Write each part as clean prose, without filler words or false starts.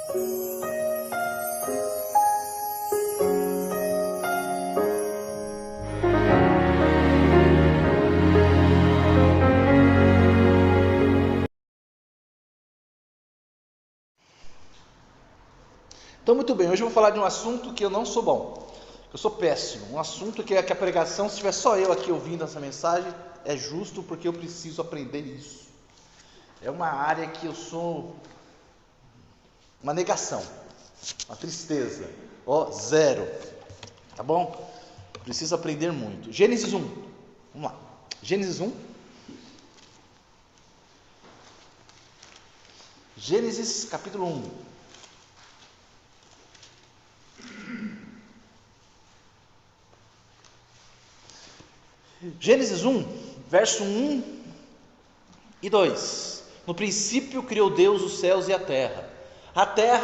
Então, muito bem, hoje eu vou falar de um assunto que eu não sou bom, eu sou péssimo, um assunto que a pregação, se tiver só eu aqui ouvindo essa mensagem, é justo porque eu preciso aprender isso. É uma área que eu sou uma negação, uma tristeza, zero, tá bom? Preciso aprender muito. Gênesis 1, vamos lá, Gênesis 1, Gênesis capítulo 1. Gênesis 1, verso 1 e 2. No princípio criou Deus os céus e a terra,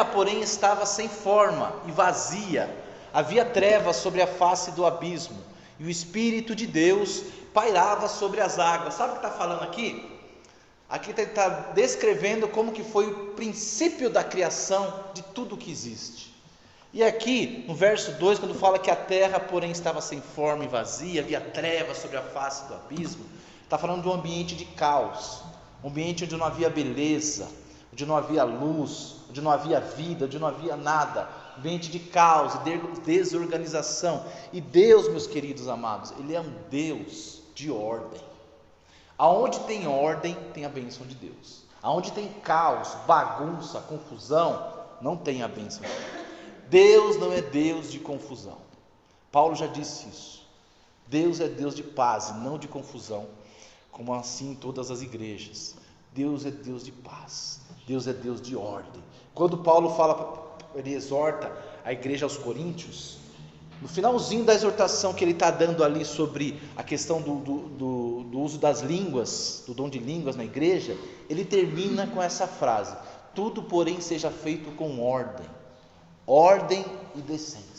porém, estava sem forma e vazia, havia trevas sobre a face do abismo, e o Espírito de Deus pairava sobre as águas. Sabe o que está falando aqui? Aqui está descrevendo como que foi o princípio da criação de tudo que existe. E aqui, no verso 2, quando fala que a terra, porém, estava sem forma e vazia, havia trevas sobre a face do abismo, está falando de um ambiente de caos, um ambiente onde não havia beleza, onde não havia luz, onde não havia vida, onde não havia nada, um ambiente de caos, de desorganização. E Deus, meus queridos amados, Ele é um Deus de ordem. Aonde tem ordem, tem a bênção de Deus. Aonde tem caos, bagunça, confusão, não tem a bênção de Deus. Deus não é Deus de confusão. Paulo já disse isso. Deus é Deus de paz, não de confusão, como assim em todas as igrejas. Deus é Deus de paz, Deus é Deus de ordem. Quando Paulo fala, ele exorta a igreja aos Coríntios, no finalzinho da exortação que ele está dando ali sobre a questão do uso das línguas, do dom de línguas na igreja, ele termina com essa frase: tudo, porém, seja feito com ordem e decência.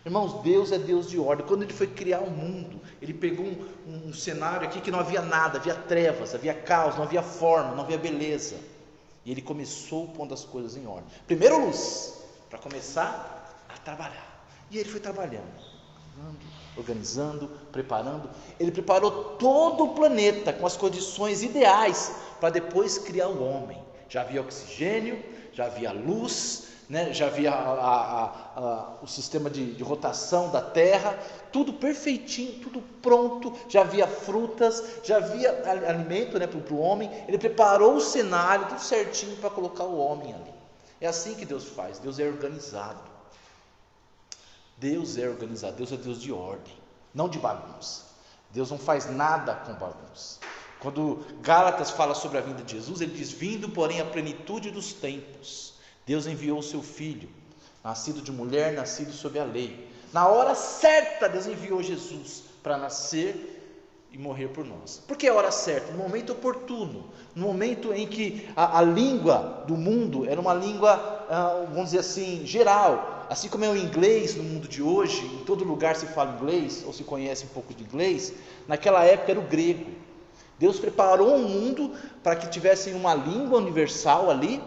Irmãos, Deus é Deus de ordem. Quando Ele foi criar o mundo, Ele pegou um cenário aqui que não havia nada, havia trevas, havia caos, não havia forma, não havia beleza, e Ele começou pondo as coisas em ordem. Primeiro luz, para começar a trabalhar. E Ele foi trabalhando, organizando, preparando. Ele preparou todo o planeta com as condições ideais para depois criar o homem. Já havia oxigênio, já havia luz, já havia o sistema de rotação da terra, tudo perfeitinho, tudo pronto, já havia frutas, já havia alimento para o homem. Ele preparou o cenário, tudo certinho para colocar o homem ali. É assim que Deus faz. Deus é organizado. Deus é organizado, Deus é Deus de ordem, não de bagunça. Deus não faz nada com bagunça. Quando Gálatas fala sobre a vinda de Jesus, ele diz: vindo, porém, a plenitude dos tempos, Deus enviou o seu Filho, nascido de mulher, nascido sob a lei. Na hora certa, Deus enviou Jesus para nascer e morrer por nós. Por que a hora certa? No momento oportuno, no momento em que a língua do mundo era uma língua, vamos dizer assim, geral. Assim como é o inglês no mundo de hoje, em todo lugar se fala inglês, ou se conhece um pouco de inglês, naquela época era o grego. Deus preparou um mundo para que tivessem uma língua universal ali,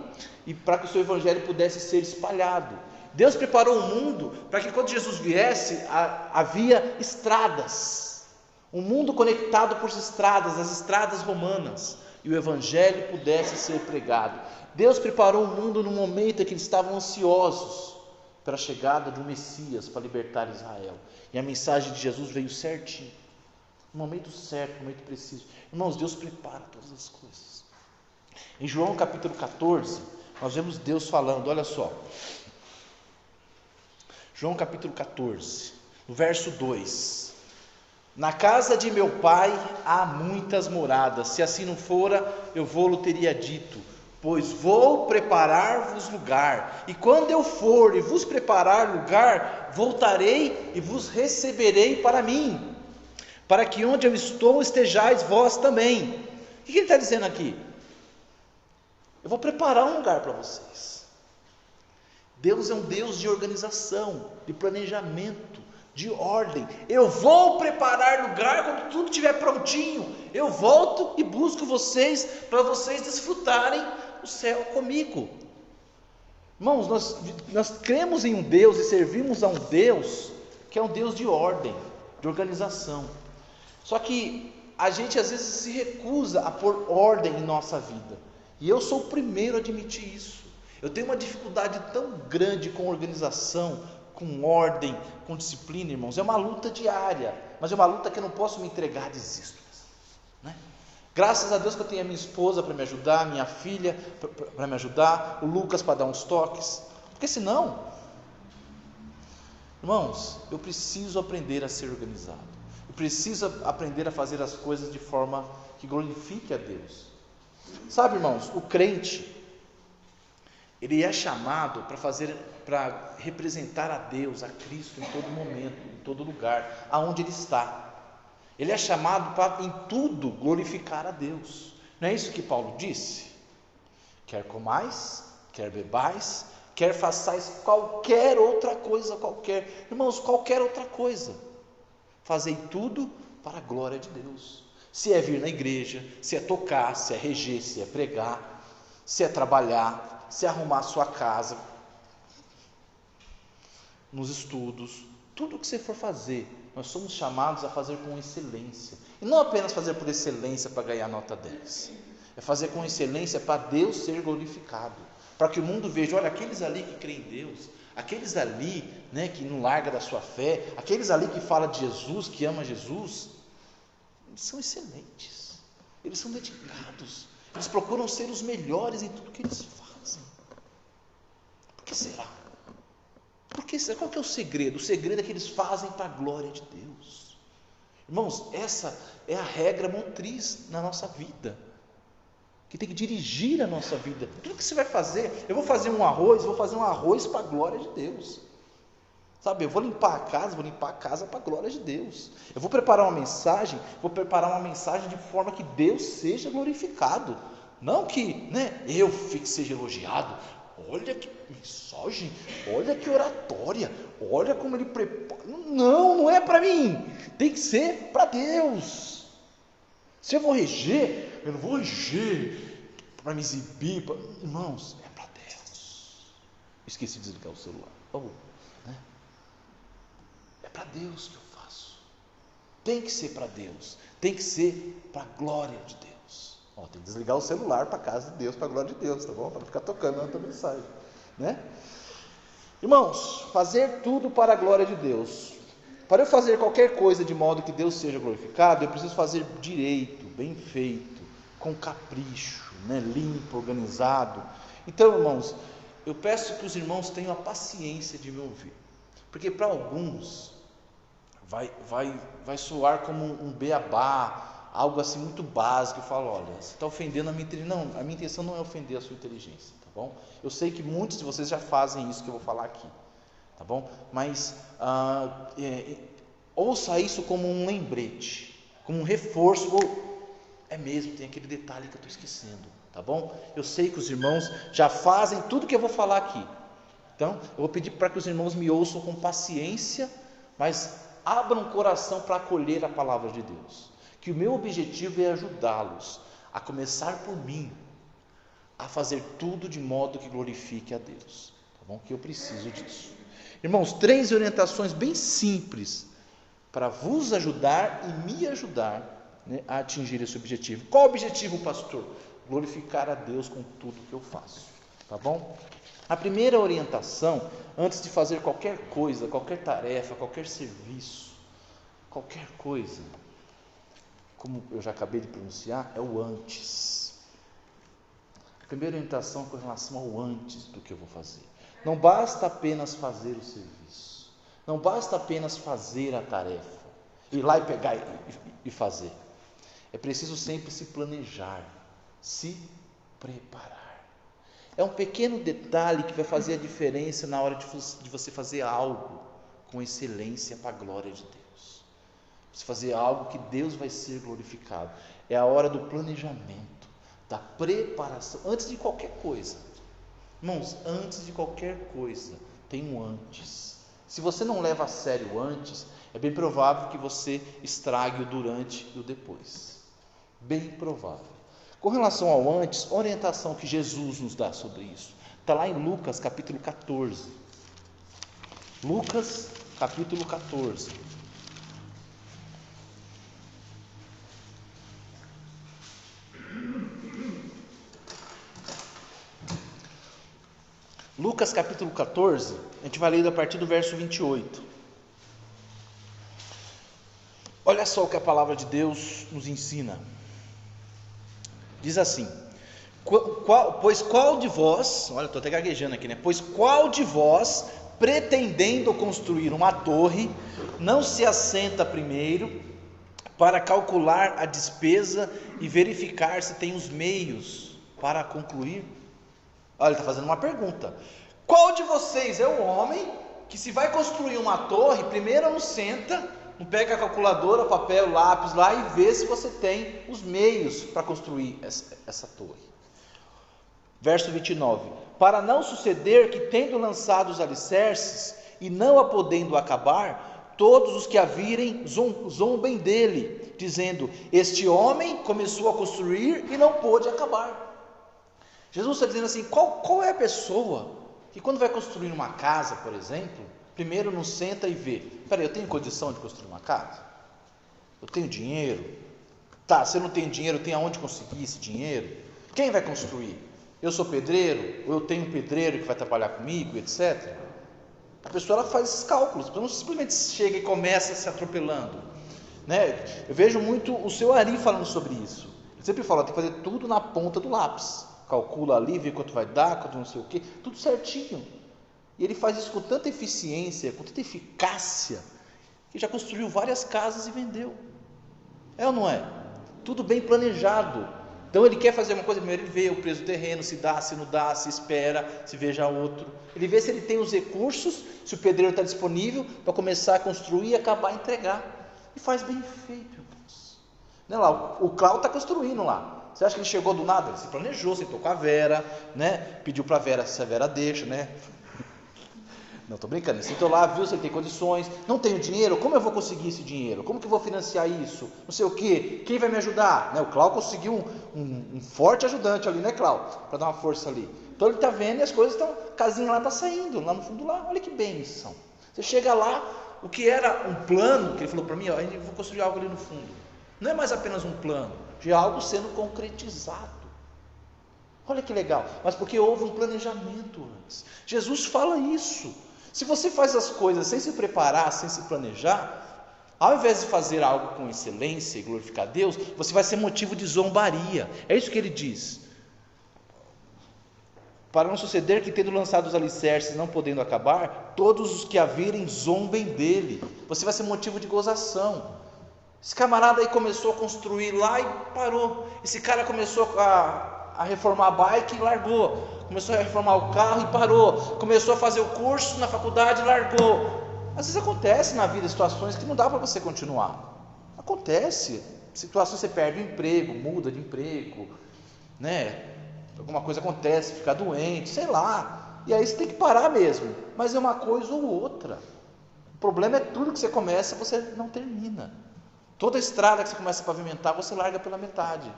e para que o seu evangelho pudesse ser espalhado. Deus preparou o mundo para que quando Jesus viesse, havia estradas, um mundo conectado por estradas, as estradas romanas, e o evangelho pudesse ser pregado. Deus preparou o mundo no momento em que eles estavam ansiosos pela chegada do Messias para libertar Israel, e a mensagem de Jesus veio certinho, no momento certo, no momento preciso. Irmãos, Deus prepara todas as coisas. Em João capítulo 14, nós vemos Deus falando, olha só, João capítulo 14, no verso 2: na casa de meu pai há muitas moradas, se assim não fora, eu vou-lo teria dito, pois vou preparar-vos lugar, e quando eu for e vos preparar lugar, voltarei e vos receberei para mim, para que onde eu estou estejais vós também. O que ele está dizendo aqui? Eu vou preparar um lugar para vocês. Deus é um Deus de organização, de planejamento, de ordem. Eu vou preparar lugar quando tudo estiver prontinho. Eu volto e busco vocês para vocês desfrutarem o céu comigo. Irmãos, nós cremos em um Deus e servimos a um Deus que é um Deus de ordem, de organização. Só que a gente às vezes se recusa a pôr ordem em nossa vida. E eu sou o primeiro a admitir isso. Eu tenho uma dificuldade tão grande com organização, com ordem, com disciplina, irmãos. É uma luta diária, mas é uma luta que eu não posso me entregar, desisto, né? Graças a Deus que eu tenho a minha esposa para me ajudar, minha filha para me ajudar, o Lucas para dar uns toques, porque senão, irmãos, eu preciso aprender a ser organizado, eu preciso aprender a fazer as coisas de forma que glorifique a Deus. Sabe, irmãos, o crente, ele é chamado para representar a Deus, a Cristo em todo momento, em todo lugar, aonde ele está. Ele é chamado para em tudo glorificar a Deus. Não é isso que Paulo disse? Quer comais, quer bebais, quer façais qualquer outra coisa, irmãos, qualquer outra coisa, fazei tudo para a glória de Deus. Se é vir na igreja, se é tocar, se é reger, se é pregar, se é trabalhar, se é arrumar a sua casa, nos estudos, tudo que você for fazer, nós somos chamados a fazer com excelência. E não apenas fazer por excelência para ganhar nota 10. É fazer com excelência para Deus ser glorificado. Para que o mundo veja, olha, aqueles ali que creem em Deus, aqueles ali, né, que não larga da sua fé, aqueles ali que falam de Jesus, que ama Jesus, eles são excelentes, eles são dedicados, eles procuram ser os melhores em tudo que eles fazem. Por que será? Qual que é o segredo? O segredo é que eles fazem para a glória de Deus. Irmãos, essa é a regra motriz na nossa vida, que tem que dirigir a nossa vida. Tudo que você vai fazer, eu vou fazer um arroz para a glória de Deus. Sabe, eu vou limpar a casa para a glória de Deus. Eu vou preparar uma mensagem de forma que Deus seja glorificado. Não que, né, eu seja elogiado. Olha que mensagem, olha que oratória, olha como ele prepara. Não é para mim, tem que ser para Deus. Se eu vou reger, eu não vou reger para me exibir, irmãos, é para Deus. Esqueci de desligar o celular. Né? É para Deus que eu faço. Tem que ser para Deus, tem que ser para a glória de Deus. Tem que desligar o celular para a casa de Deus, para a glória de Deus, tá bom? Para não ficar tocando na outra mensagem, né? Irmãos, fazer tudo para a glória de Deus. Para eu fazer qualquer coisa de modo que Deus seja glorificado, eu preciso fazer direito, bem feito, com capricho, né? Limpo, organizado. Então, irmãos, eu peço que os irmãos tenham a paciência de me ouvir, porque para alguns vai soar como um beabá, algo assim muito básico. Eu falo, olha, você está ofendendo a minha inteligência. Não, a minha intenção não é ofender a sua inteligência, tá bom? Eu sei que muitos de vocês já fazem isso que eu vou falar aqui, tá bom? Mas ouça isso como um lembrete, como um reforço, é mesmo, tem aquele detalhe que eu estou esquecendo, tá bom? Eu sei que os irmãos já fazem tudo que eu vou falar aqui, então eu vou pedir para que os irmãos me ouçam com paciência, mas abram o coração para acolher a palavra de Deus. Que o meu objetivo é ajudá-los, a começar por mim, a fazer tudo de modo que glorifique a Deus, tá bom? Que eu preciso disso. Irmãos, 3 orientações bem simples, para vos ajudar e me ajudar, né, a atingir esse objetivo. Qual o objetivo, pastor? Glorificar a Deus com tudo que eu faço, tá bom? A primeira orientação, antes de fazer qualquer coisa, qualquer tarefa, qualquer serviço, qualquer coisa, como eu já acabei de pronunciar, é o antes. A primeira orientação é com relação ao antes do que eu vou fazer. Não basta apenas fazer o serviço, não basta apenas fazer a tarefa, ir lá e pegar e fazer. É preciso sempre se planejar, se preparar. É um pequeno detalhe que vai fazer a diferença na hora de você fazer algo com excelência para a glória de Deus. Você fazer algo que Deus vai ser glorificado. É a hora do planejamento, da preparação, antes de qualquer coisa. Irmãos, antes de qualquer coisa, tem um antes. Se você não leva a sério o antes, é bem provável que você estrague o durante e o depois. Bem provável. Com relação ao antes, orientação que Jesus nos dá sobre isso. Está lá em Lucas capítulo 14. Lucas capítulo 14. Lucas capítulo 14, a gente vai ler a partir do verso 28. Olha só o que a palavra de Deus nos ensina. Diz assim: pois qual de vós, olha, estou até gaguejando aqui, né? Pois qual de vós, pretendendo construir uma torre, não se assenta primeiro para calcular a despesa e verificar se tem os meios para concluir? Olha, ele está fazendo uma pergunta. Qual de vocês é o homem que, se vai construir uma torre, primeiro não senta, não pega a calculadora, papel, lápis lá e vê se você tem os meios para construir essa torre? Verso 29. Para não suceder que, tendo lançado os alicerces e não a podendo acabar, todos os que a virem zombem dele, dizendo: este homem começou a construir e não pôde acabar. Jesus está dizendo assim: qual é a pessoa que, quando vai construir uma casa, por exemplo, primeiro não senta e vê: peraí, eu tenho condição de construir uma casa? Eu tenho dinheiro? Tá, se eu não tenho dinheiro, eu tenho aonde conseguir esse dinheiro? Quem vai construir? Eu sou pedreiro? Ou eu tenho um pedreiro que vai trabalhar comigo, etc. A pessoa, ela faz esses cálculos, não simplesmente chega e começa se atropelando, né? Eu vejo muito o seu Ari falando sobre isso. Ele sempre fala: tem que fazer tudo na ponta do lápis. Calcula ali, vê quanto vai dar, quanto não sei o que, tudo certinho. E ele faz isso com tanta eficiência, com tanta eficácia, que já construiu várias casas e vendeu. É ou não é? Tudo bem planejado. Então ele quer fazer uma coisa, primeiro ele vê o preço do terreno, se dá, se não dá, se espera, se veja outro. Ele vê se ele tem os recursos, se o pedreiro está disponível para começar a construir e acabar a entregar. E faz bem feito, irmãos. Não é lá, o Cláudio está construindo lá. Você acha que ele chegou do nada? Ele se planejou, sentou com a Vera, né? Pediu para a Vera, se a Vera deixa, né? Não, estou brincando. Ele sentou lá, viu se ele tem condições. Não tenho dinheiro, como eu vou conseguir esse dinheiro? Como que eu vou financiar isso? Não sei o quê. Quem vai me ajudar? Né? O Cláudio conseguiu um forte ajudante ali, né, Cláudio? Para dar uma força ali. Então ele está vendo e as coisas estão, a casinha lá está saindo, lá no fundo lá. Olha que bênção. Você chega lá, o que era um plano, que ele falou para mim, ó, eu vou construir algo ali no fundo. Não é mais apenas um plano, de algo sendo concretizado. Olha que legal, mas porque houve um planejamento antes. Jesus fala isso. Se você faz as coisas sem se preparar, sem se planejar, ao invés de fazer algo com excelência e glorificar a Deus, você vai ser motivo de zombaria. É isso que ele diz. Para não suceder que, tendo lançado os alicerces, não podendo acabar, todos os que a virem zombem dele. Você vai ser motivo de gozação. Esse camarada aí começou a construir lá e parou. Esse cara começou a reformar a bike e largou. Começou a reformar o carro e parou. Começou a fazer o curso na faculdade e largou. Às vezes acontece na vida situações que não dá para você continuar. Acontece. Situações que você perde o emprego, muda de emprego, né? Alguma coisa acontece, fica doente, sei lá. E aí você tem que parar mesmo. Mas é uma coisa ou outra. O problema é tudo que você começa, você não termina. Toda estrada que você começa a pavimentar, você larga pela metade.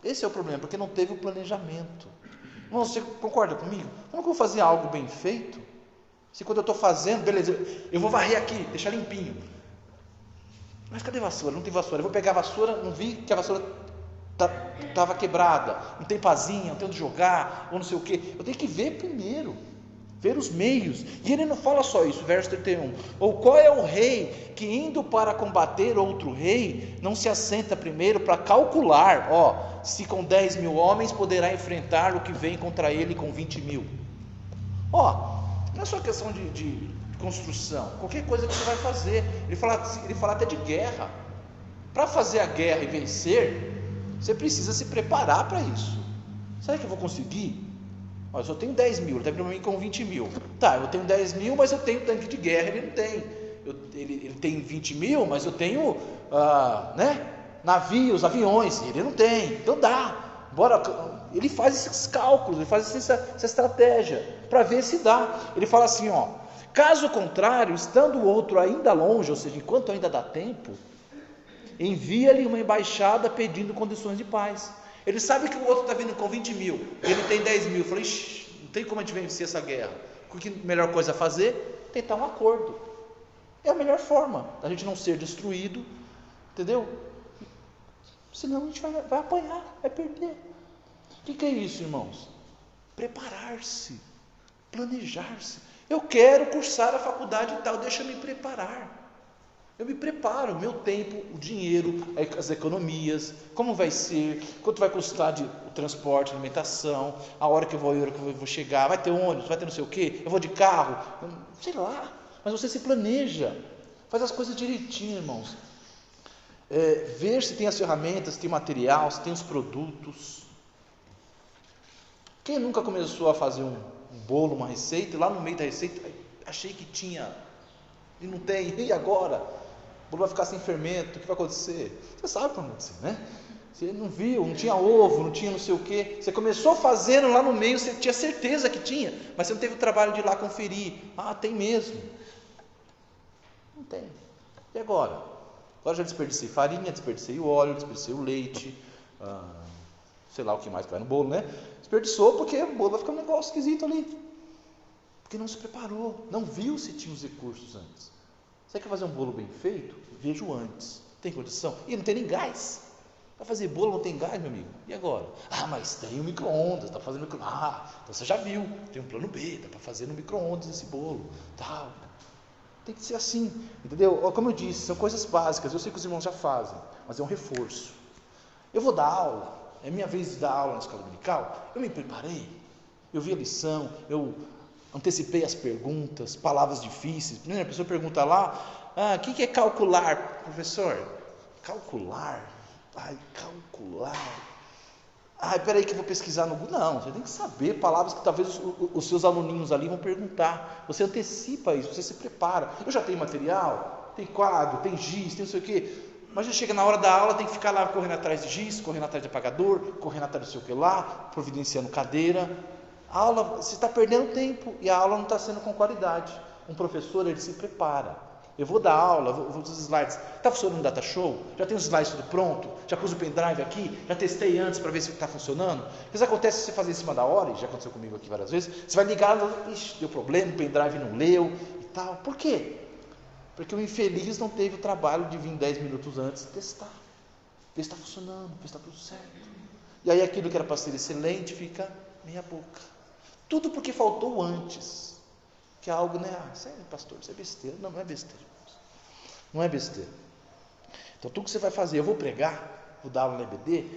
Esse é o problema, porque não teve o planejamento. Irmão, você concorda comigo? Como que eu vou fazer algo bem feito? Se quando eu estou fazendo, beleza, eu vou varrer aqui, deixar limpinho. Mas cadê a vassoura? Não tem vassoura. Eu vou pegar a vassoura, não vi que a vassoura estava quebrada, não tem pazinha, não tem onde jogar, ou não sei o que. Eu tenho que ver primeiro. Ver os meios. E ele não fala só isso, verso 31. Ou qual é o rei que, indo para combater outro rei, não se assenta primeiro para calcular, se com 10 mil homens poderá enfrentar o que vem contra ele com 20 mil. Não é só questão de construção, qualquer coisa que você vai fazer. Ele fala até de guerra. Para fazer a guerra e vencer, você precisa se preparar para isso. Será que eu vou conseguir? Eu só tenho 10 mil, ele está para mim com 20 mil. Tá, eu tenho 10 mil, mas eu tenho tanque de guerra, ele não tem. Ele tem 20 mil, mas eu tenho navios, aviões, ele não tem. Então dá. Ele faz esses cálculos, ele faz essa estratégia para ver se dá. Ele fala assim, caso contrário, estando o outro ainda longe, ou seja, enquanto ainda dá tempo, envia-lhe uma embaixada pedindo condições de paz. Ele sabe que o outro está vindo com 20 mil, ele tem 10 mil. Eu falei, tem como a gente vencer essa guerra. O que melhor coisa a fazer? Tentar um acordo. É a melhor forma da gente não ser destruído, entendeu? Senão a gente vai apanhar, vai perder. O que é isso, irmãos? Preparar-se, planejar-se. Eu quero cursar a faculdade e tal, deixa eu me preparar. Eu me preparo, o meu tempo, o dinheiro, as economias, como vai ser, quanto vai custar o transporte, a alimentação, a hora que eu vou chegar, vai ter ônibus, vai ter não sei o quê, eu vou de carro, sei lá, mas você se planeja, faz as coisas direitinho, irmãos. Ver se tem as ferramentas, se tem material, se tem os produtos. Quem nunca começou a fazer um bolo, uma receita, e lá no meio da receita, achei que tinha, e não tem, e agora? O bolo vai ficar sem fermento, o que vai acontecer? Você sabe o que vai acontecer, né? Você não viu, não tinha ovo, não tinha não sei o que. Você começou fazendo lá no meio, você tinha certeza que tinha, mas você não teve o trabalho de ir lá conferir. Ah, tem mesmo. Não tem. E agora? Agora já desperdicei farinha, desperdicei o óleo, desperdicei o leite, sei lá o que mais vai no bolo, né? Desperdiçou porque o bolo vai ficar um negócio esquisito ali. Porque não se preparou, não viu se tinha os recursos antes. Você quer fazer um bolo bem feito? Vejo antes. Tem condição? E não tem nem gás. Para fazer bolo não tem gás, meu amigo. E agora? Ah, mas tem o micro-ondas, dá para fazer micro-ondas. Ah, então você já viu, tem um plano B, dá para fazer no micro-ondas esse bolo. Tal. Tem que ser assim, entendeu? Como eu disse, são coisas básicas, eu sei que os irmãos já fazem, mas é um reforço. Eu vou dar aula, é minha vez de dar aula na escola dominical, eu me preparei, eu vi a lição, eu antecipei as perguntas, palavras difíceis. A pessoa pergunta lá, o que é calcular? Professor, calcular? Calcular. Peraí que eu vou pesquisar no Google. Não, você tem que saber palavras que talvez os seus aluninhos ali vão perguntar. Você antecipa isso, você se prepara. Eu já tenho material, tem quadro, tem giz, tem não sei o quê. Mas já chega na hora da aula, tem que ficar lá correndo atrás de giz, correndo atrás de apagador, correndo atrás de não sei o que lá, providenciando cadeira. A aula, você está perdendo tempo e a aula não está sendo com qualidade. Um professor, ele se prepara. Eu vou dar aula, vou dos slides. Está funcionando o data show? Já tem os slides tudo pronto? Já pus o pendrive aqui? Já testei antes para ver se está funcionando? Isso acontece se você fazer em cima da hora, e já aconteceu comigo aqui várias vezes. Você vai ligar, deu problema, o pendrive não leu e tal. Por quê? Porque o infeliz não teve o trabalho de vir 10 minutos antes e testar. Ver se está funcionando, ver se está tudo certo. E aí aquilo que era para ser excelente fica meia boca. Tudo porque faltou antes. Que é algo, né? Sério, pastor, isso é besteira. Não é besteira. Não é besteira. Então, tudo que você vai fazer, eu vou pregar, vou dar aula na EBD,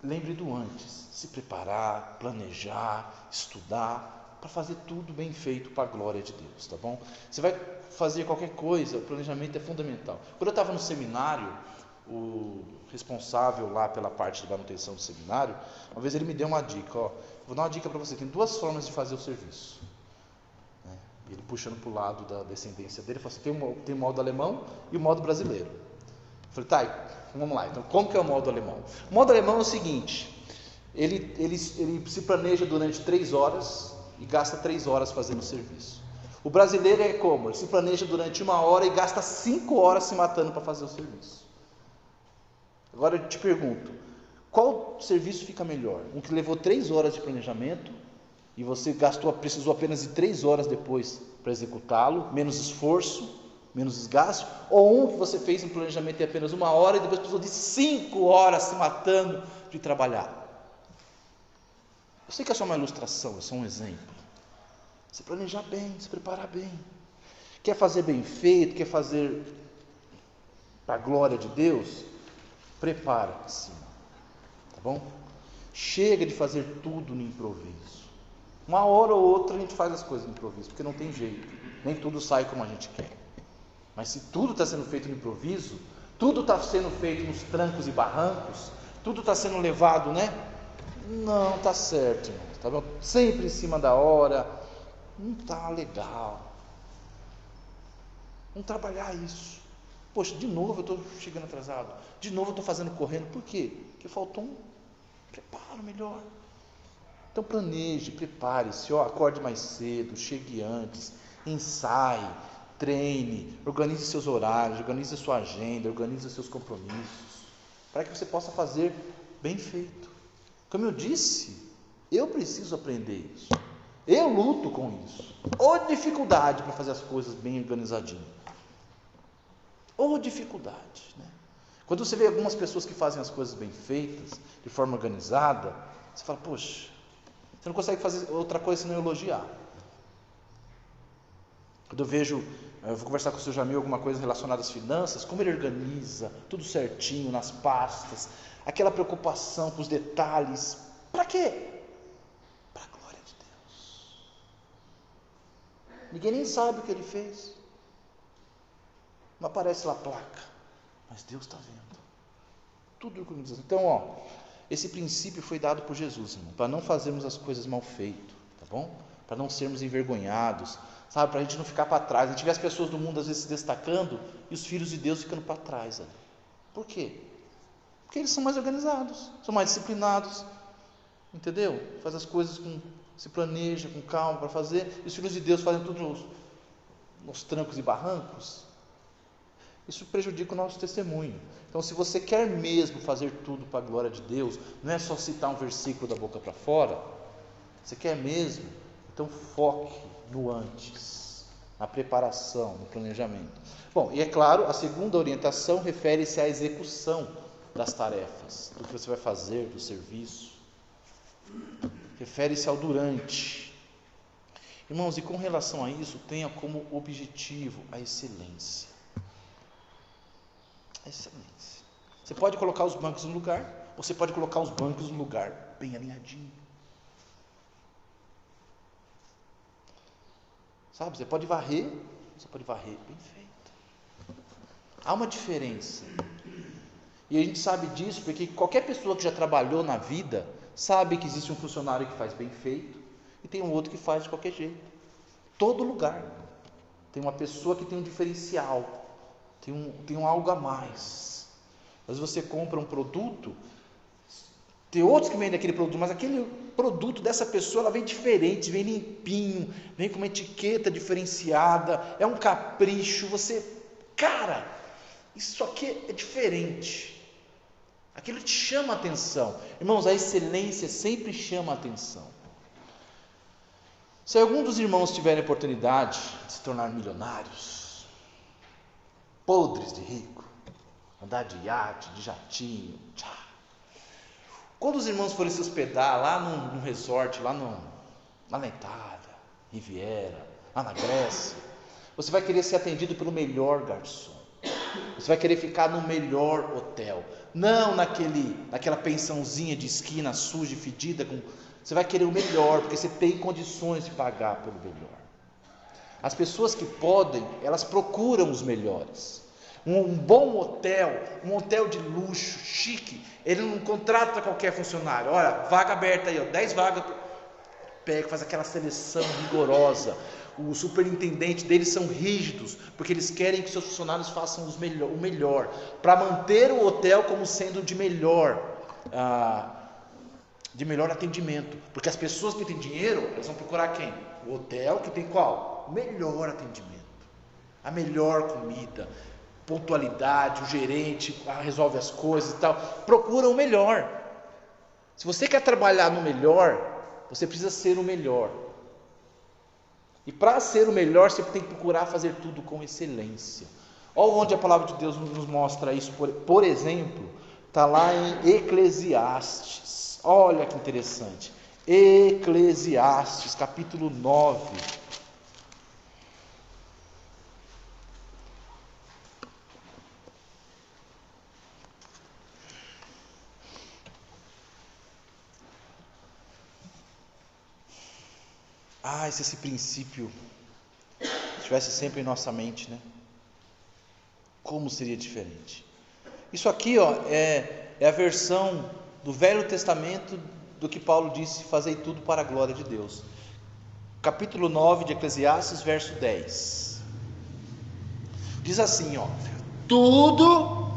lembre do antes. Se preparar, planejar, estudar, para fazer tudo bem feito para a glória de Deus, tá bom? Você vai fazer qualquer coisa, o planejamento é fundamental. Quando eu estava no seminário, o responsável lá pela parte de manutenção do seminário, uma vez ele me deu uma dica, vou dar uma dica para você, tem 2 formas de fazer o serviço. Ele puxando para o lado da descendência dele, falou assim, tem o modo alemão e o modo brasileiro. Eu falei, vamos lá, então como que é o modo alemão? O modo alemão é o seguinte, ele se planeja durante 3 horas e gasta 3 horas fazendo o serviço. O brasileiro é como? Ele se planeja durante 1 hora e gasta 5 horas se matando para fazer o serviço. Agora eu te pergunto, qual serviço fica melhor? Um que levou 3 horas de planejamento e você precisou apenas de 3 horas depois para executá-lo, menos esforço, menos desgaste, ou um que você fez um planejamento em apenas 1 hora e depois precisou de 5 horas se matando de trabalhar? Eu sei que é só uma ilustração, é só um exemplo. Se planejar bem, se preparar bem. Quer fazer bem feito, quer fazer para a glória de Deus? Prepara-se, tá bom? Chega de fazer tudo no improviso. 1 hora ou outra a gente faz as coisas no improviso, porque não tem jeito, nem tudo sai como a gente quer. Mas se tudo está sendo feito no improviso, tudo está sendo feito nos trancos e barrancos, tudo está sendo levado, né? Não está certo, irmão, tá bom? Sempre em cima da hora, não está legal. Vamos trabalhar isso. Poxa, de novo eu estou chegando atrasado, de novo eu estou fazendo correndo, por quê? Porque faltou um preparo melhor. Então planeje, prepare-se, acorde mais cedo, chegue antes, ensaie, treine, organize seus horários, organize a sua agenda, organize os seus compromissos, para que você possa fazer bem feito. Como eu disse, eu preciso aprender isso. Eu luto com isso. Ou dificuldade para fazer as coisas bem organizadinho. Ou dificuldade, né? Quando você vê algumas pessoas que fazem as coisas bem feitas, de forma organizada, você fala, poxa, você não consegue fazer outra coisa senão elogiar. Quando eu vou conversar com o seu Jamil alguma coisa relacionada às finanças, como ele organiza, tudo certinho, nas pastas, aquela preocupação com os detalhes, para quê? Para a glória de Deus. Ninguém nem sabe o que ele fez, não aparece lá a placa, mas Deus está vendo, tudo organizado. Então, esse princípio foi dado por Jesus, irmão, para não fazermos as coisas mal feitas, tá bom? Para não sermos envergonhados, sabe, para a gente não ficar para trás. A gente vê as pessoas do mundo às vezes se destacando e os filhos de Deus ficando para trás. Por quê? Porque eles são mais organizados, são mais disciplinados, entendeu? Faz as coisas se planeja com calma para fazer, e os filhos de Deus fazem tudo nos trancos e barrancos. Isso prejudica o nosso testemunho. Então, se você quer mesmo fazer tudo para a glória de Deus, não é só citar um versículo da boca para fora, você quer mesmo, então foque no antes, na preparação, no planejamento. Bom, e é claro, a segunda orientação refere-se à execução das tarefas, do que você vai fazer, do serviço. Refere-se ao durante. Irmãos, e com relação a isso, tenha como objetivo a excelência. A excelência. Você pode colocar os bancos no lugar, ou você pode colocar os bancos no lugar bem alinhadinho. Sabe, você pode varrer bem feito. Há uma diferença. E a gente sabe disso porque qualquer pessoa que já trabalhou na vida sabe que existe um funcionário que faz bem feito e tem um outro que faz de qualquer jeito. Todo lugar tem uma pessoa que tem um diferencial, tem um algo a mais. Às vezes você compra um produto, tem outros que vendem aquele produto, mas aquele produto dessa pessoa, ela vem diferente, vem limpinho, vem com uma etiqueta diferenciada, é um capricho. Cara, isso aqui é diferente. Aquilo te chama a atenção. Irmãos, a excelência sempre chama a atenção. Se algum dos irmãos tiverem oportunidade de se tornar milionários, podres de rico, andar de iate, de jatinho, quando os irmãos forem se hospedar lá no resort, lá na Itália, Riviera, lá na Grécia, você vai querer ser atendido pelo melhor garçom. Você vai querer ficar no melhor hotel, não naquela pensãozinha de esquina suja e fedida. Você vai querer o melhor, porque você tem condições de pagar pelo melhor. As pessoas que podem, elas procuram os melhores. Um bom hotel, um hotel de luxo, chique, ele não contrata qualquer funcionário. Olha, vaga aberta aí, 10 vagas, pega, faz aquela seleção rigorosa. O superintendente deles são rígidos, porque eles querem que seus funcionários façam o melhor, para manter o hotel como sendo de melhor atendimento, porque as pessoas que têm dinheiro, elas vão procurar quem? O hotel que tem qual? O melhor atendimento, a melhor comida, pontualidade, o gerente resolve as coisas e tal, procura o melhor. Se você quer trabalhar no melhor, você precisa ser o melhor. E para ser o melhor, você tem que procurar fazer tudo com excelência. Olha onde a palavra de Deus nos mostra isso. Por exemplo, está lá em Eclesiastes. Olha que interessante. Eclesiastes, capítulo 9. Se esse princípio estivesse sempre em nossa mente, né? Como seria diferente? Isso aqui, é a versão do Velho Testamento do que Paulo disse: fazei tudo para a glória de Deus. Capítulo 9 de Eclesiastes, verso 10. Diz assim, tudo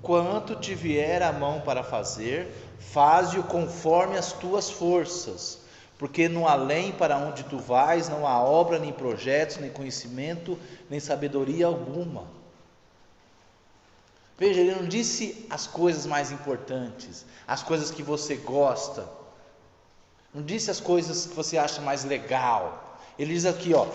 quanto te vier a mão para fazer, faze-o conforme as tuas forças, porque no além para onde tu vais não há obra, nem projetos, nem conhecimento, nem sabedoria alguma. Veja, ele não disse as coisas mais importantes, as coisas que você gosta, Não disse as coisas que você acha mais legal. Ele diz aqui, ó: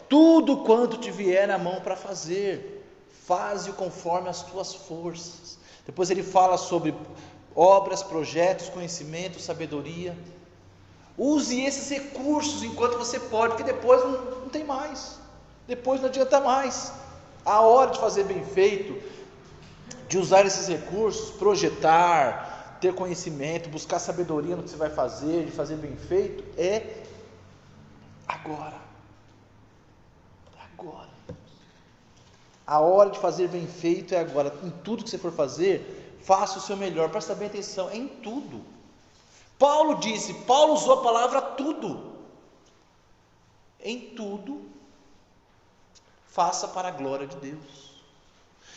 tudo quanto te vier na mão para fazer, faze-o conforme as tuas forças. Depois ele fala sobre obras, projetos, conhecimento, sabedoria. Use esses recursos enquanto você pode, porque depois não tem mais. Depois não adianta mais. A hora de fazer bem feito, de usar esses recursos, projetar, ter conhecimento, buscar sabedoria no que você vai fazer, de fazer bem feito, é agora. Agora. A hora de fazer bem feito é agora. Em tudo que você for fazer, faça o seu melhor. Presta bem atenção, é em tudo. Paulo usou a palavra tudo. Em tudo, faça para a glória de Deus.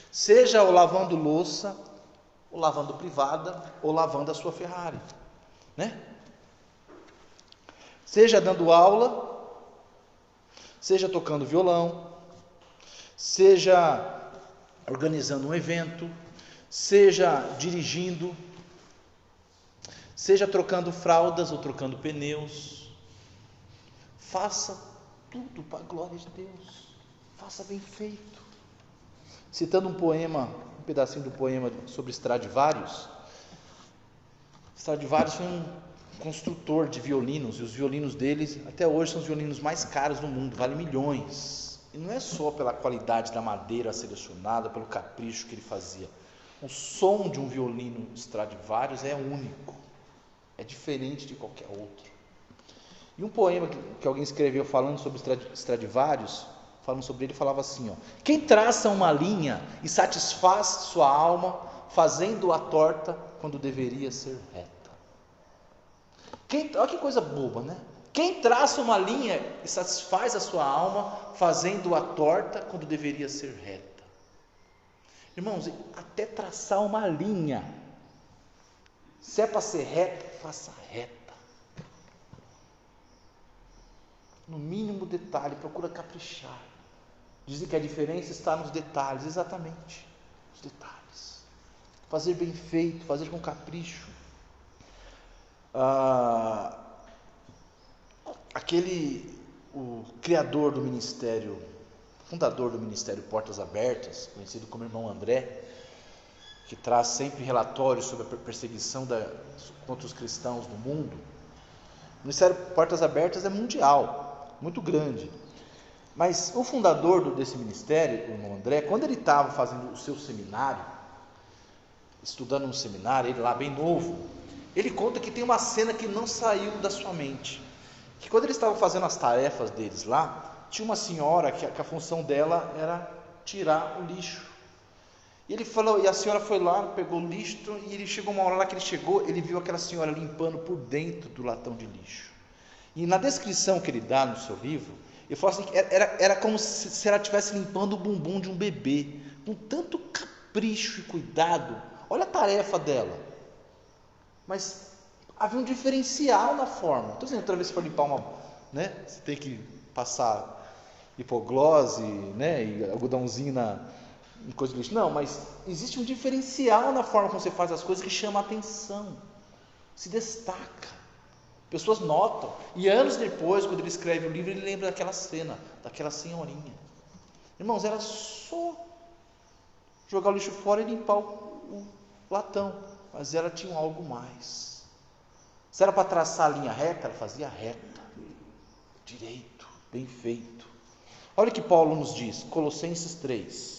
Seja o lavando louça, ou lavando privada, ou lavando a sua Ferrari, né? Seja dando aula, seja tocando violão, seja organizando um evento, seja dirigindo, seja trocando fraldas ou trocando pneus. Faça tudo para a glória de Deus. Faça bem feito. Citando um pedacinho do poema sobre Stradivarius. Stradivarius foi um construtor de violinos, e os violinos deles até hoje são os violinos mais caros do mundo, valem milhões. E não é só pela qualidade da madeira selecionada, pelo capricho que ele fazia. O som de um violino Stradivarius é único, é diferente de qualquer outro. E um poema que alguém escreveu falando sobre Stradivarius, falando sobre ele, falava assim, ó: quem traça uma linha e satisfaz sua alma, fazendo-a torta quando deveria ser reta. Olha que coisa boba, né? Quem traça uma linha e satisfaz a sua alma, fazendo-a torta quando deveria ser reta. Irmãos, até traçar uma linha, se é para ser reta, faça reta. No mínimo detalhe, procura caprichar. Dizem que a diferença está nos detalhes, exatamente, os detalhes. Fazer bem feito, fazer com capricho. O criador do ministério, fundador do ministério Portas Abertas, conhecido como Irmão André, que traz sempre relatórios sobre a perseguição contra os cristãos no mundo. O ministério Portas Abertas é mundial, muito grande. Mas o fundador desse ministério, o Irmão André, quando ele estava fazendo o seu seminário, estudando um seminário, ele lá bem novo, ele conta que tem uma cena que não saiu da sua mente. Que quando eles estavam fazendo as tarefas deles lá, tinha uma senhora que a função dela era tirar o lixo. E ele falou, e a senhora foi lá, pegou o lixo, e ele chegou uma hora lá que ele chegou, ele viu aquela senhora limpando por dentro do latão de lixo. E na descrição que ele dá no seu livro, ele fala assim, que era como se ela estivesse limpando o bumbum de um bebê, com tanto capricho e cuidado. Olha a tarefa dela. Mas havia um diferencial na forma. Estou dizendo, outra vez, se for limpar né, você tem que passar hipoglose, né, e algodãozinho em coisa de lixo. Não, mas existe um diferencial na forma como você faz as coisas que chama a atenção, se destaca. Pessoas notam, e anos depois, quando ele escreve o livro, ele lembra daquela cena, daquela senhorinha. Irmãos, era só jogar o lixo fora e limpar o latão, mas ela tinha algo mais. Se era para traçar a linha reta, ela fazia reta, direito, bem feito. Olha o que Paulo nos diz, Colossenses 3.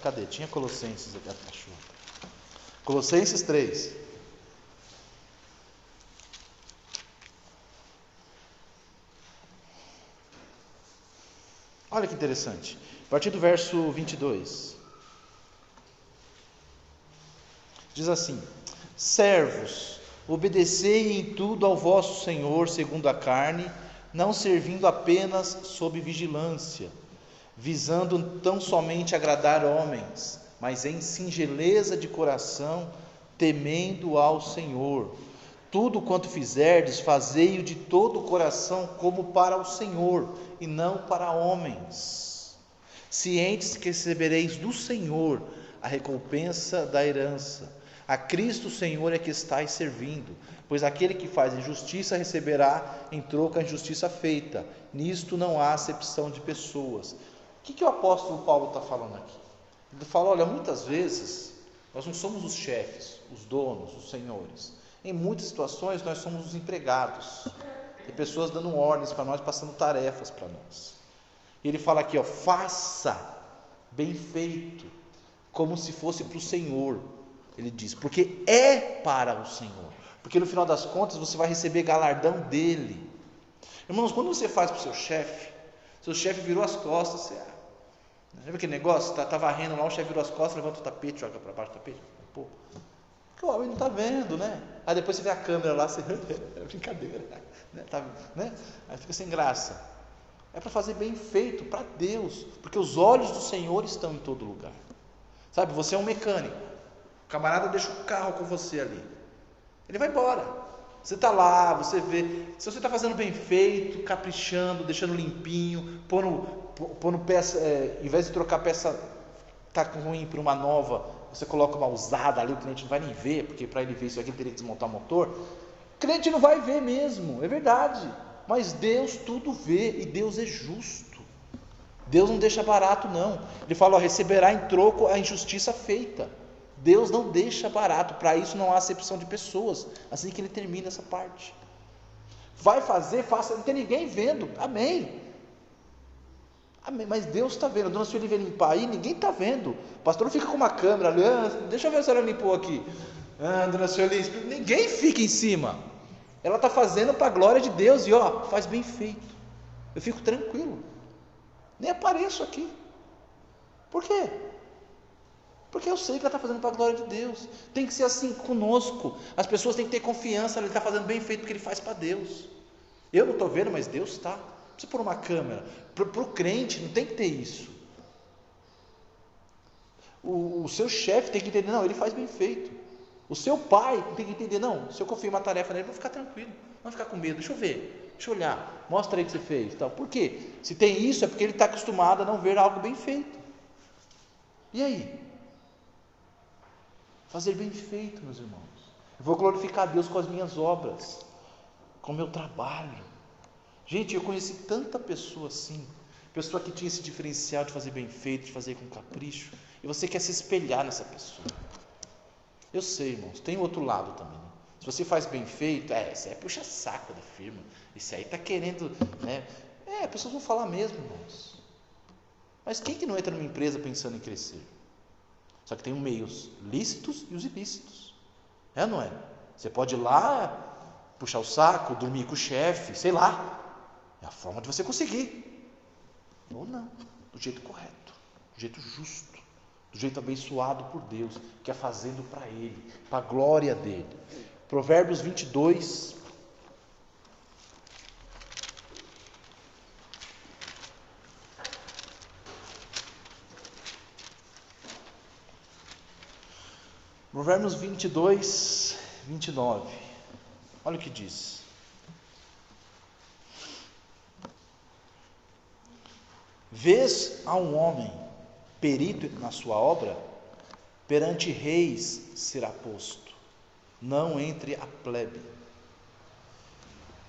Cadê? Tinha Colossenses aqui, achou. Colossenses 3. Olha que interessante. A partir do verso 22. Diz assim: servos, obedecei em tudo ao vosso Senhor segundo a carne, não servindo apenas sob vigilância, visando tão somente agradar homens, mas em singeleza de coração, temendo ao Senhor. Tudo quanto fizerdes, fazei-o de todo o coração, como para o Senhor, e não para homens, cientes que recebereis do Senhor a recompensa da herança. A Cristo o Senhor é que estáis servindo, pois aquele que faz injustiça receberá em troco a injustiça feita. Nisto não há acepção de pessoas. O que o apóstolo Paulo está falando aqui? Ele fala, olha, muitas vezes nós não somos os chefes, os donos, os senhores. Em muitas situações nós somos os empregados. Tem pessoas dando ordens para nós, passando tarefas para nós. E ele fala aqui, faça bem feito, como se fosse para o Senhor. Ele diz, porque é para o Senhor. Porque no final das contas você vai receber galardão dele. Irmãos, quando você faz para o seu chefe virou as costas, você... Lembra aquele negócio? Tá varrendo lá, o chefe virou as costas, levanta o tapete, joga para baixo do tapete. Pô, porque o homem não está vendo, né? Aí depois você vê a câmera lá, você... é brincadeira, né? Aí fica sem graça. É para fazer bem feito, para Deus, porque os olhos do Senhor estão em todo lugar. Sabe, você é um mecânico, o camarada deixa o carro com você ali, ele vai embora, você está lá, você vê, se você está fazendo bem feito, caprichando, deixando limpinho, pondo peça, em vez de trocar peça, está ruim por uma nova, você coloca uma usada ali, o cliente não vai nem ver, porque para ele ver isso aqui ele teria que desmontar o motor, o cliente não vai ver mesmo, é verdade, mas Deus tudo vê, e Deus é justo, Deus não deixa barato não, ele fala, receberá em troco a injustiça feita, Deus não deixa barato, para isso não há acepção de pessoas, assim que ele termina essa parte, vai fazer, faça, não tem ninguém vendo, amém, mas Deus está vendo, a dona Sueli vem limpar aí, ninguém está vendo, o pastor não fica com uma câmera ali, deixa eu ver se ela limpou aqui, dona Sueli, ninguém fica em cima, ela está fazendo para a glória de Deus, e faz bem feito, eu fico tranquilo, nem apareço aqui, por quê? Porque eu sei que ela está fazendo para a glória de Deus, tem que ser assim conosco, as pessoas têm que ter confiança, ele está fazendo bem feito porque ele faz para Deus, eu não estou vendo, mas Deus está, precisa pôr uma câmera, para o crente não tem que ter isso, o seu chefe tem que entender, não, ele faz bem feito, o seu pai tem que entender, não, se eu confio uma tarefa nele, vou ficar tranquilo, não ficar com medo, deixa eu ver, deixa eu olhar, mostra aí o que você fez, tal. Por quê? Se tem isso é porque ele está acostumado a não ver algo bem feito, e aí? Fazer bem feito, meus irmãos, eu vou glorificar a Deus com as minhas obras, com o meu trabalho, gente, eu conheci tanta pessoa assim, pessoa que tinha esse diferencial de fazer bem feito, de fazer com capricho, e você quer se espelhar nessa pessoa, eu sei, irmãos, tem outro lado também, né? Se você faz bem feito, esse aí é puxa saco da firma, esse aí está querendo, né? As pessoas vão falar mesmo, irmãos, mas quem que não entra numa empresa pensando em crescer? Só que tem os meios lícitos e os ilícitos, não é? Você pode ir lá, puxar o saco, dormir com o chefe, sei lá, é a forma de você conseguir, ou não, do jeito correto, do jeito justo, do jeito abençoado por Deus, que é fazendo para Ele, para a glória dEle. Provérbios 22, Provérbios 22, 29, olha o que diz: vês a um homem perito na sua obra, perante reis será posto, não entre a plebe.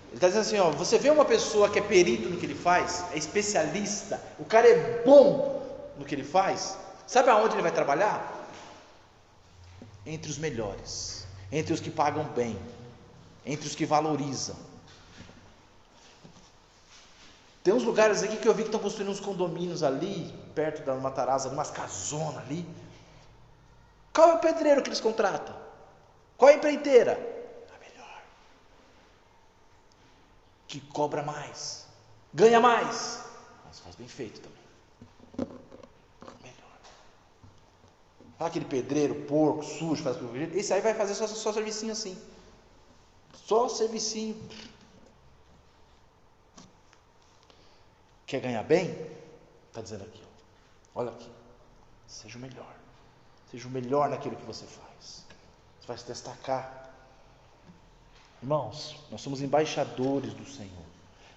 Ele está dizendo assim, você vê uma pessoa que é perito no que ele faz, é especialista, o cara é bom no que ele faz, sabe aonde ele vai trabalhar? Entre os melhores, entre os que pagam bem, entre os que valorizam. Tem uns lugares aqui que eu vi que estão construindo uns condomínios ali, perto da Matarazzo, umas casonas ali. Qual é o pedreiro que eles contratam? Qual é a empreiteira? A melhor. Que cobra mais, ganha mais, mas faz bem feito também. Melhor. Aquele pedreiro, porco, sujo, faz pelo jeito. Esse aí vai fazer só servicinho assim. Só servicinho. Quer ganhar bem? Está dizendo aqui, olha aqui, seja o melhor. Seja o melhor naquilo que você faz. Você vai se destacar. Irmãos, nós somos embaixadores do Senhor.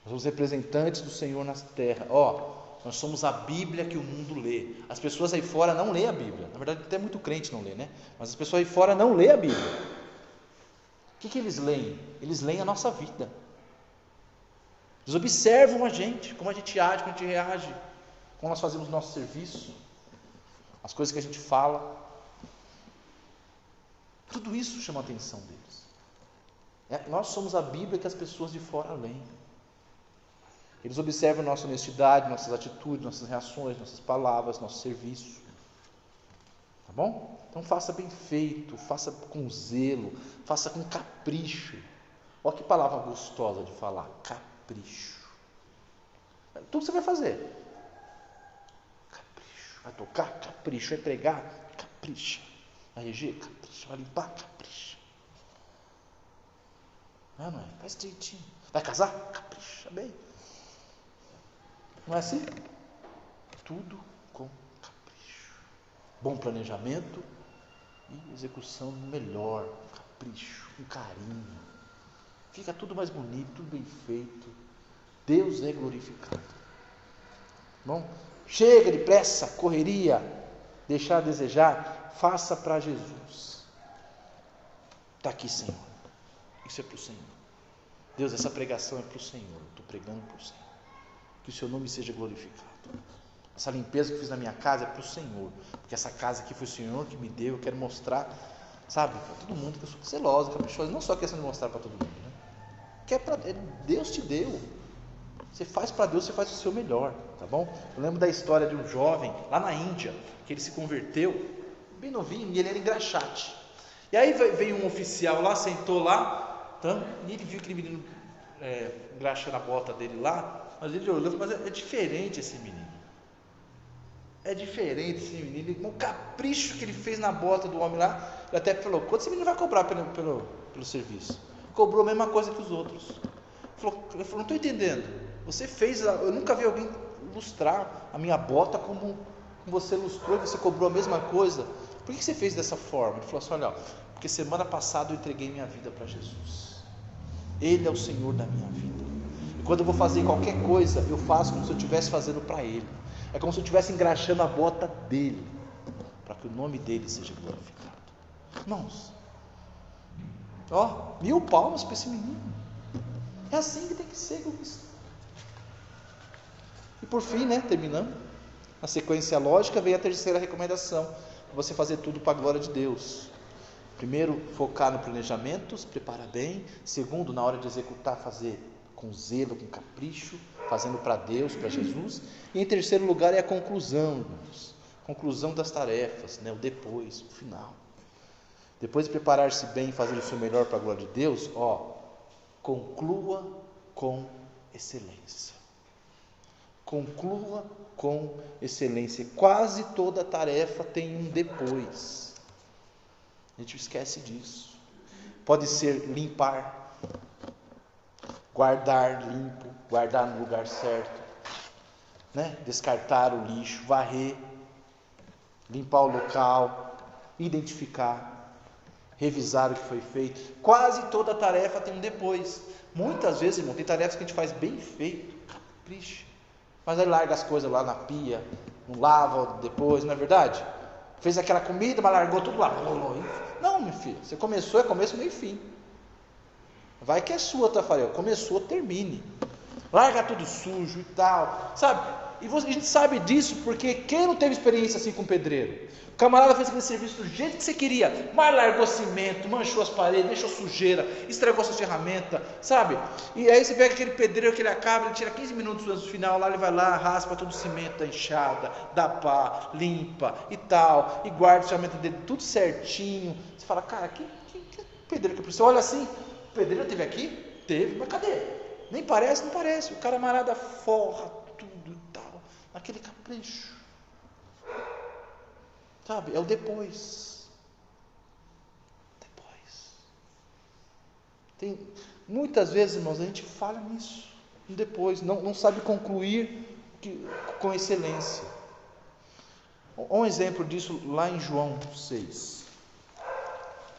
Nós somos representantes do Senhor na terra. nós somos a Bíblia que o mundo lê. As pessoas aí fora não lêem a Bíblia. Na verdade, até muito crente não lê, né? Mas as pessoas aí fora não lêem a Bíblia. O que eles leem? Eles leem a nossa vida. Eles observam a gente, como a gente age, como a gente reage, como nós fazemos o nosso serviço, as coisas que a gente fala. Tudo isso chama a atenção deles. Nós somos a Bíblia que as pessoas de fora leem. Eles observam nossa honestidade, nossas atitudes, nossas reações, nossas palavras, nosso serviço. Tá bom? Então faça bem feito, faça com zelo, faça com capricho. Olha que palavra gostosa de falar, capricho. Tudo que você vai fazer, capricho. Vai tocar, capricho. Vai pregar, capricho. Vai reger, capricho. Vai limpar, capricho. Não é? Faz direitinho. Vai casar, capricha bem. Não é assim? Tudo com capricho. Bom planejamento e execução melhor, capricho, com carinho. Fica tudo mais bonito, tudo bem feito. Deus é glorificado. Bom, chega de pressa, correria, deixar a desejar, faça para Jesus. Está aqui, Senhor. Isso é para o Senhor. Deus, essa pregação é para o Senhor. Eu estou pregando para o Senhor. Que o seu nome seja glorificado. Essa limpeza que eu fiz na minha casa é para o Senhor, porque essa casa aqui foi o Senhor que me deu. Eu quero mostrar, sabe, para todo mundo que eu sou zelosa, caprichosa. Não só questão de mostrar para todo mundo, né? Que Deus te deu. Você faz para Deus, você faz o seu melhor, tá bom? Eu lembro da história de um jovem lá na Índia, que ele se converteu, bem novinho, e ele era engraxate. E aí veio um oficial lá, sentou lá, então, e ele viu aquele menino engraxando a bota dele lá. Mas ele olhou e falou, mas é diferente esse menino. É diferente esse menino. O capricho que ele fez na bota do homem lá. Ele até falou, quanto esse menino vai cobrar pelo serviço? Cobrou a mesma coisa que os outros. Ele falou, não estou entendendo. Você fez, eu nunca vi alguém lustrar a minha bota como você lustrou e você cobrou a mesma coisa. Por que você fez dessa forma? Ele falou assim, olha, porque semana passada eu entreguei minha vida para Jesus. Ele é o Senhor da minha vida. E quando eu vou fazer qualquer coisa, eu faço como se eu estivesse fazendo para Ele. É como se eu estivesse engraxando a bota dele, para que o nome dele seja glorificado. Irmãos, 1000 palmas para esse menino. É assim que tem que ser, cristão. E por fim, terminando, na sequência lógica, vem a terceira recomendação: você fazer tudo para a glória de Deus. Primeiro, focar no planejamento, se preparar bem. Segundo, na hora de executar, fazer com zelo, com capricho, fazendo para Deus, para Jesus. E em terceiro lugar é a conclusão, irmãos. Conclusão das tarefas, o depois, o final. Depois de preparar-se bem e fazer o seu melhor para a glória de Deus, conclua com excelência. Conclua com excelência. Quase toda tarefa tem um depois. A gente esquece disso. Pode ser limpar, guardar limpo, guardar no lugar certo, descartar o lixo, varrer, limpar o local, identificar, revisar o que foi feito. Quase toda tarefa tem um depois. Muitas vezes, irmão, tem tarefas que a gente faz bem feito, capricho, mas aí larga as coisas lá na pia, não lava depois, não é verdade? Fez aquela comida, mas largou tudo lá. Não, meu filho, você começou, é começo, meio e fim. Vai que é sua, Tafarel. Começou, termine. Larga tudo sujo e tal, sabe? E a gente sabe disso porque quem não teve experiência assim com pedreiro? O camarada fez aquele serviço do jeito que você queria, mas largou cimento, manchou as paredes, deixou sujeira, estragou sua ferramenta, sabe? E aí você pega aquele pedreiro que ele acaba, ele tira 15 minutos antes do final, lá ele vai lá, raspa todo o cimento da enxada, dá pá, limpa e tal, e guarda a ferramenta dele tudo certinho. Você fala, cara, que pedreiro que precisa? Olha assim, o pedreiro teve aqui? Teve, mas cadê? Nem parece, não parece. O camarada forra tudo e tal, aquele capricho, sabe? É o depois. Tem muitas vezes, irmãos, a gente falha nisso, no depois, não sabe concluir com excelência. Um exemplo disso lá em João 6.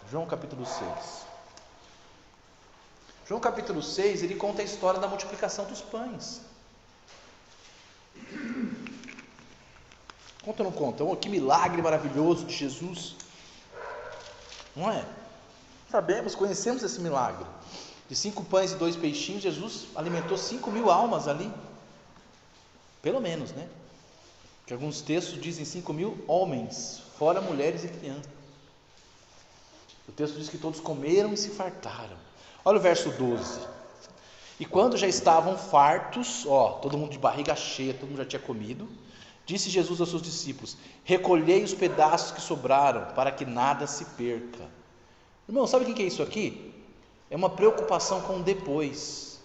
João capítulo 6. João capítulo 6, ele conta a história da multiplicação dos pães. Conta ou não conta? Que milagre maravilhoso de Jesus. Não é? Sabemos, conhecemos esse milagre. De 5 pães e 2 peixinhos, Jesus alimentou 5.000 almas ali. Pelo menos, né? Que alguns textos dizem 5.000 homens, fora mulheres e crianças. O texto diz que todos comeram e se fartaram. Olha o verso 12. E quando já estavam fartos, todo mundo de barriga cheia, todo mundo já tinha comido, disse Jesus aos seus discípulos: recolhei os pedaços que sobraram, para que nada se perca. Irmão, sabe o que é isso aqui? É uma preocupação com o depois.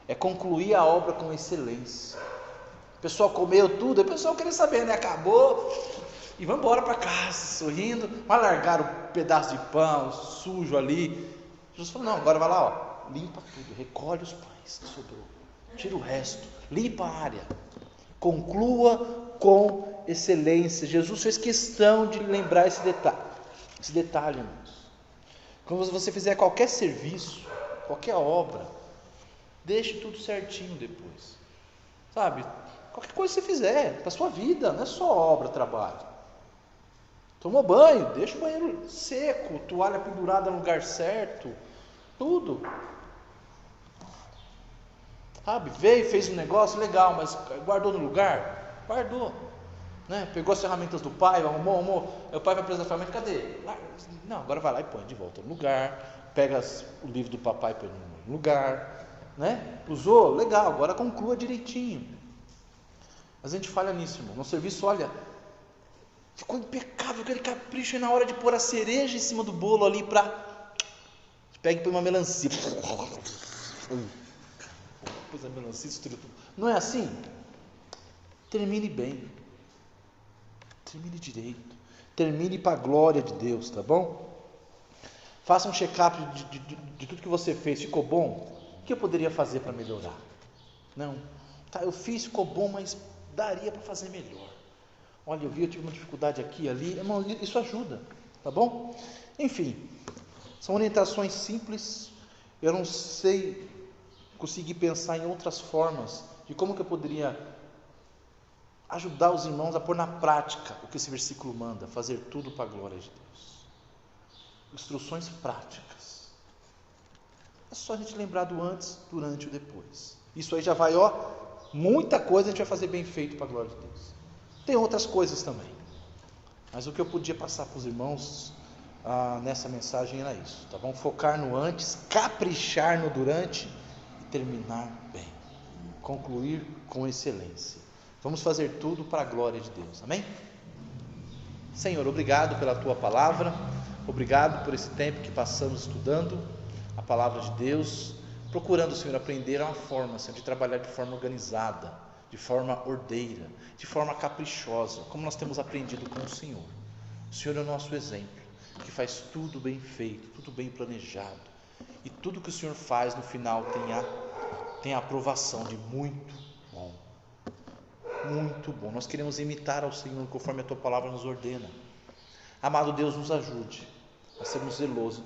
É concluir a obra com excelência. O pessoal comeu tudo, aí o pessoal queria saber, né? Acabou, e vamos embora para casa, sorrindo. Vai largar o pedaço de pão sujo ali. Jesus falou: não, agora vai lá, limpa tudo, recolhe os pães que sobrou, tira o resto, limpa a área, conclua com excelência. Jesus fez questão de lembrar esse detalhe, irmãos. Quando você fizer qualquer serviço, qualquer obra, deixe tudo certinho depois, sabe? Qualquer coisa que você fizer para a sua vida, não é só obra, trabalho. Tomou banho, deixa o banheiro seco, toalha pendurada no lugar certo, tudo. Sabe, veio, fez um negócio legal, mas guardou no lugar? Guardou, né? Pegou as ferramentas do pai, arrumou, aí o pai vai precisar da ferramenta, cadê? Não, agora vai lá e põe de volta no lugar, pega o livro do papai e põe no lugar, né? Usou? Legal, agora conclua direitinho. Mas a gente falha nisso, irmão. No serviço, olha, ficou impecável, aquele capricho, e na hora de pôr a cereja em cima do bolo ali pega e põe uma melancia. Pôs a melancia, destruiu tudo. Não é assim? Termine bem, termine direito, termine para a glória de Deus, tá bom? Faça um check-up de tudo que você fez. Ficou bom? O que eu poderia fazer para melhorar? Não, tá, eu fiz, ficou bom, mas daria para fazer melhor. Olha, eu tive uma dificuldade aqui, ali. Irmão, isso ajuda, tá bom? Enfim, são orientações simples. Eu não sei conseguir pensar em outras formas de como que eu poderia ajudar os irmãos a pôr na prática o que esse versículo manda, fazer tudo para a glória de Deus. Instruções práticas. É só a gente lembrar do antes, durante e o depois. Isso aí já vai, muita coisa a gente vai fazer bem feito para a glória de Deus. Tem outras coisas também, mas o que eu podia passar para os irmãos nessa mensagem era isso, tá bom? Focar no antes, caprichar no durante e terminar bem, concluir com excelência. Vamos fazer tudo para a glória de Deus, amém? Senhor, obrigado pela Tua palavra, obrigado por esse tempo que passamos estudando a palavra de Deus, procurando, Senhor, aprender uma forma, Senhor, de trabalhar de forma organizada, de forma ordeira, de forma caprichosa, como nós temos aprendido com o Senhor. O Senhor é o nosso exemplo, que faz tudo bem feito, tudo bem planejado, e tudo que o Senhor faz no final tem a aprovação de muito bom. Muito bom. Nós queremos imitar ao Senhor conforme a Tua palavra nos ordena. Amado Deus, nos ajude a sermos zelosos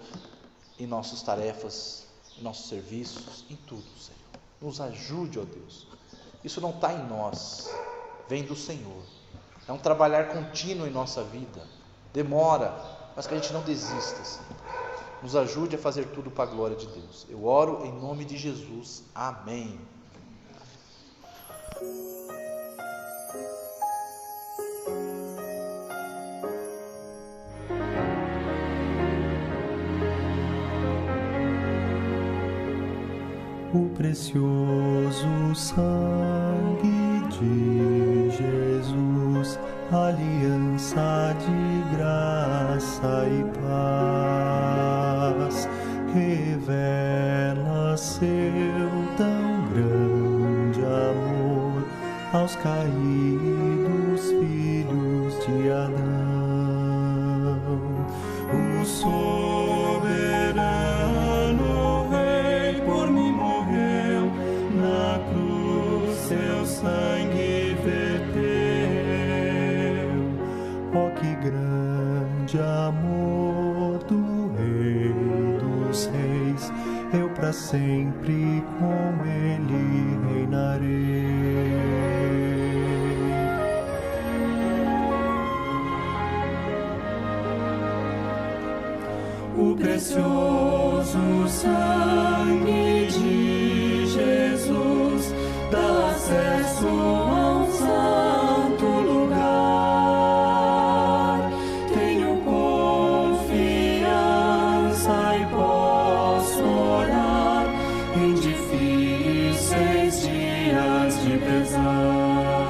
em nossas tarefas, em nossos serviços, em tudo, Senhor. Nos ajude, ó Deus. Isso não está em nós, vem do Senhor. É um trabalhar contínuo em nossa vida. Demora, mas que a gente não desista, Senhor. Nos ajude a fazer tudo para a glória de Deus. Eu oro em nome de Jesus. Amém. O precioso sangue de Jesus, aliança de graça e paz, revela seu tão grande amor aos caídos filhos de Adão. O soberano Rei por mim morreu, na cruz seu sangue verteu. Oh, que grande amor do Rei dos Reis, eu para sempre com ele reinarei. o precioso sangue de Jesus dá acesso a um santo lugar. Tenho confiança e posso orar em difíceis dias de pesar.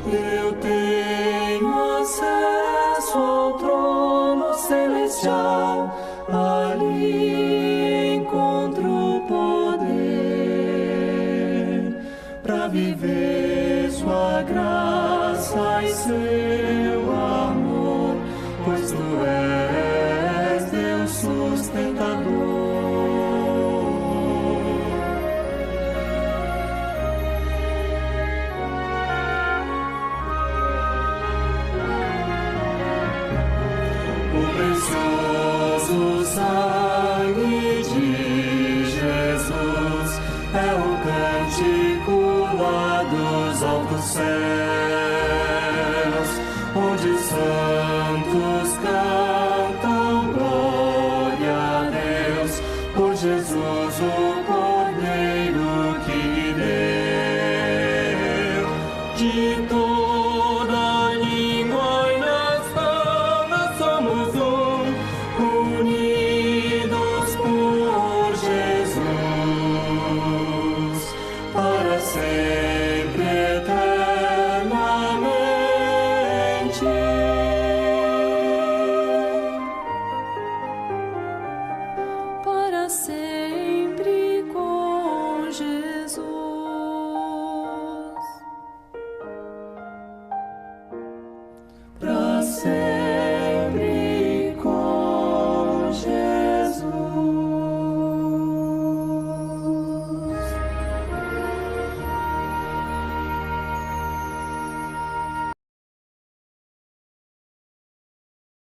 Eu tenho acesso ao trono celestial, ali encontro poder para viver sua graça e seu amor, pois tu és Deus sustentador. O precioso sangue de Jesus é o cântico lá dos altos céus, onde os santos cantam.